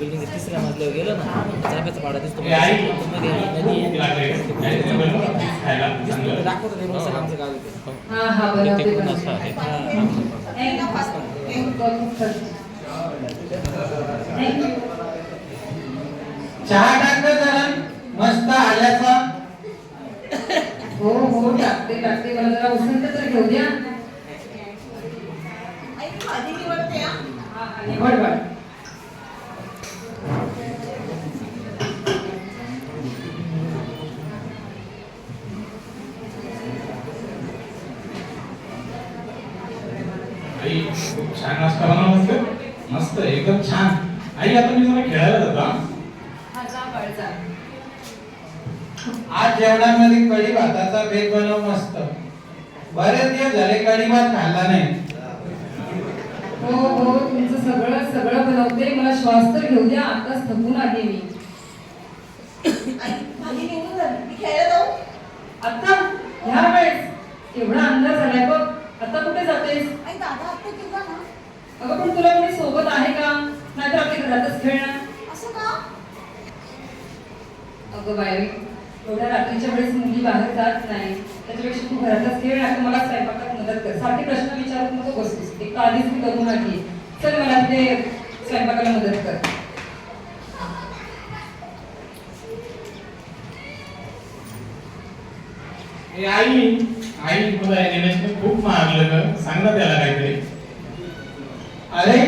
building तिसऱ्या मजल्यावर गेलो ना चाफ्याचा पाडा दिसतो मध्ये नदी दाखवतो ते मग आमचं गाव येते चहा टाकतो जरा मस्त आल्याचा हो हो टाकते मला जरा उसंत तर घेऊ द्या भाजी निवडते निवड आई खूप छान नाश्ता बनवला मस्त एकदम छान आई आता मी जरा खेळायला जातो आज जेवणामध्ये कढी भाताचा बेत बनव मस्त बरेच दिवस झाले कढी भात खाल्ला नाही हो हो तुमचं सगळं बनवते मला श्वास तर घेऊ द्या आताच थकून आली मी भाजी निवडून झाली मी खेळायला जाऊ आता ह्या वेळेस एवढा अंदाज झालाय बघ आता कुठे जातेस आई दादा आता किंवा ना अगं पण तुला कोणी सोबत आहे का नाहीतर आपल्या घरातच खेळणार असं का अगं बाई एवढ्या रात्रीच्या वेळेस मुली बाहेर जात नाही त्याच्यापेक्षा तू घरातच खेळ आणि मला स्वयंपाकात मदत कर सारखे प्रश्न विचारत नको बसूस एक आधीच मी करून आली चल मला ते स्वयंपाकाला मदत कर आई मला एनिमेशन खूप मारलं ग सांग ना त्याला काहीतरी अरे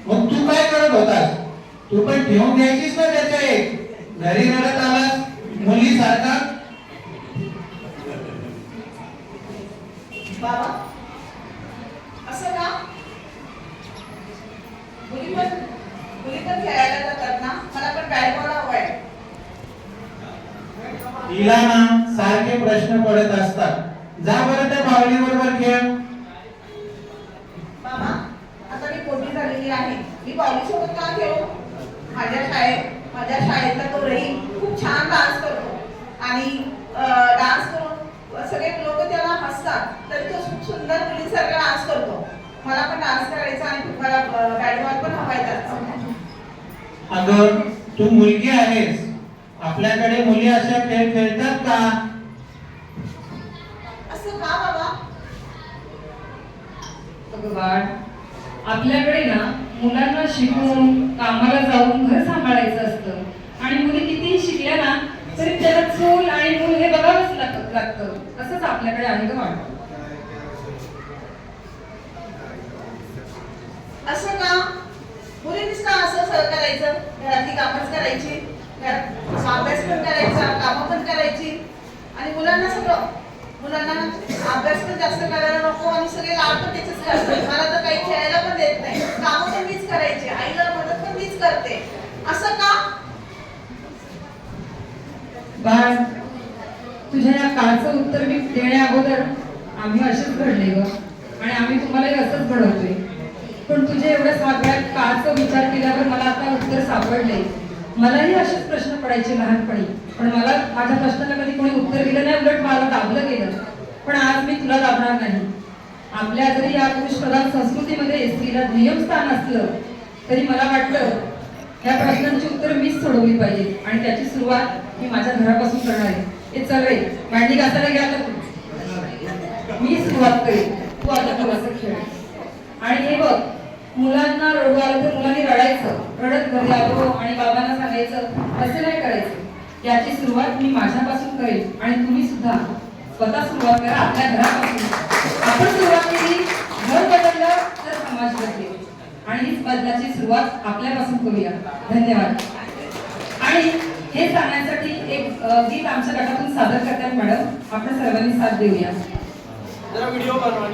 मग तू काय करत होतास तू पण ठेवून द्यायचीस ना त्याच्या एक घरी रडत आलास मुली सारखा बाबा असं का मुली पण खेळायला जातात ना मला पण बॅट बॉल हवाय तिला ना सारखे प्रश्न पडत असतात जा बरं त्या बावली बरोबर खेळ बाबा आता मी मोठी झालेली आहे मी बावली सोबत का खेळू माझ्या शाळेतला तो रहीम खूप छान डान्स करतो आणि डान्स करून सगळे लोक त्याला हसतात तरी तो खूप सुंदर मुलीसारखा डान्स करतो मला पण डान्स करायचा आणि मला बॅट बॉल पण हवाय त्याचा अगं तू मुलगी आहेस आपल्याकडे मुली अशा खेळ खेळतात का असं का बाबा अगं बाळ आपल्याकडे ना मुलांना शिकून कामाला जाऊन घर सांभाळायचं असतं आणि मुली कितीही शिकल्या ना तरी त्याला चूल आणि मूल हे बघावंच लागतं तसंच आपल्याकडे आहे का बाळ असं का मुलींनीच का असं करायचं घरातली कामच करायची अभ्यास पण करायचा कामं पण करायची आणि मुलांना अभ्यास पण जास्त करायला नको आणि सगळे लाड पण त्याचेच करतात मला तर काही खेळायला पण देत नाही कामं पण मीच करायची आईला मदत पण मीच करते असं का बाळ तुझ्या या काळचं उत्तर मी देण्या अगोदर आम्ही असेच घडले ग आणि आम्ही तुम्हालाही असंच घडवतोय पण तुझ्या एवढ्या सगळ्या काळचा विचार केल्यावर मला आता उत्तर सापडले मलाही असेच प्रश्न पडायचे लहानपणी पण मला माझ्या प्रश्नाला कधी कोणी उत्तर दिलं नाही उलट मला दाबलं गेलं पण आज मी तुला दाबणार नाही आपल्या जरी या पुरुष प्रधान संस्कृतीमध्ये स्त्रीला नियम स्थान असलं तरी मला वाटतं या प्रश्नांची उत्तर मीच सोडवली पाहिजे आणि त्याची सुरुवात मी माझ्या घरापासून करणार आहे हे चल रे भांडी घासायला गेला तर मी सुरुवात करेन तू आता थोडंसं खेळ आणि हे बघ मुलांना रडू आलं तर मुलांनी रडायचं रडत घरी आलो आणि बाबांना सांगायचं असं नाही करायचं याची सुरुवात मी माझ्यापासून करेन आणि तुम्ही सुद्धा स्वतः सुरुवात करा आपल्या घरापासून आपण सुरुवात केली घर बदललं तर समाज बदलेल आणि हीच बदलाची सुरुवात आपल्यापासून करूया धन्यवाद आणि हे सांगण्यासाठी एक गीत आमच्या गटातून सादर करतात मॅडम आपण सर्वांनी साथ देऊया जरा व्हिडिओ बनवा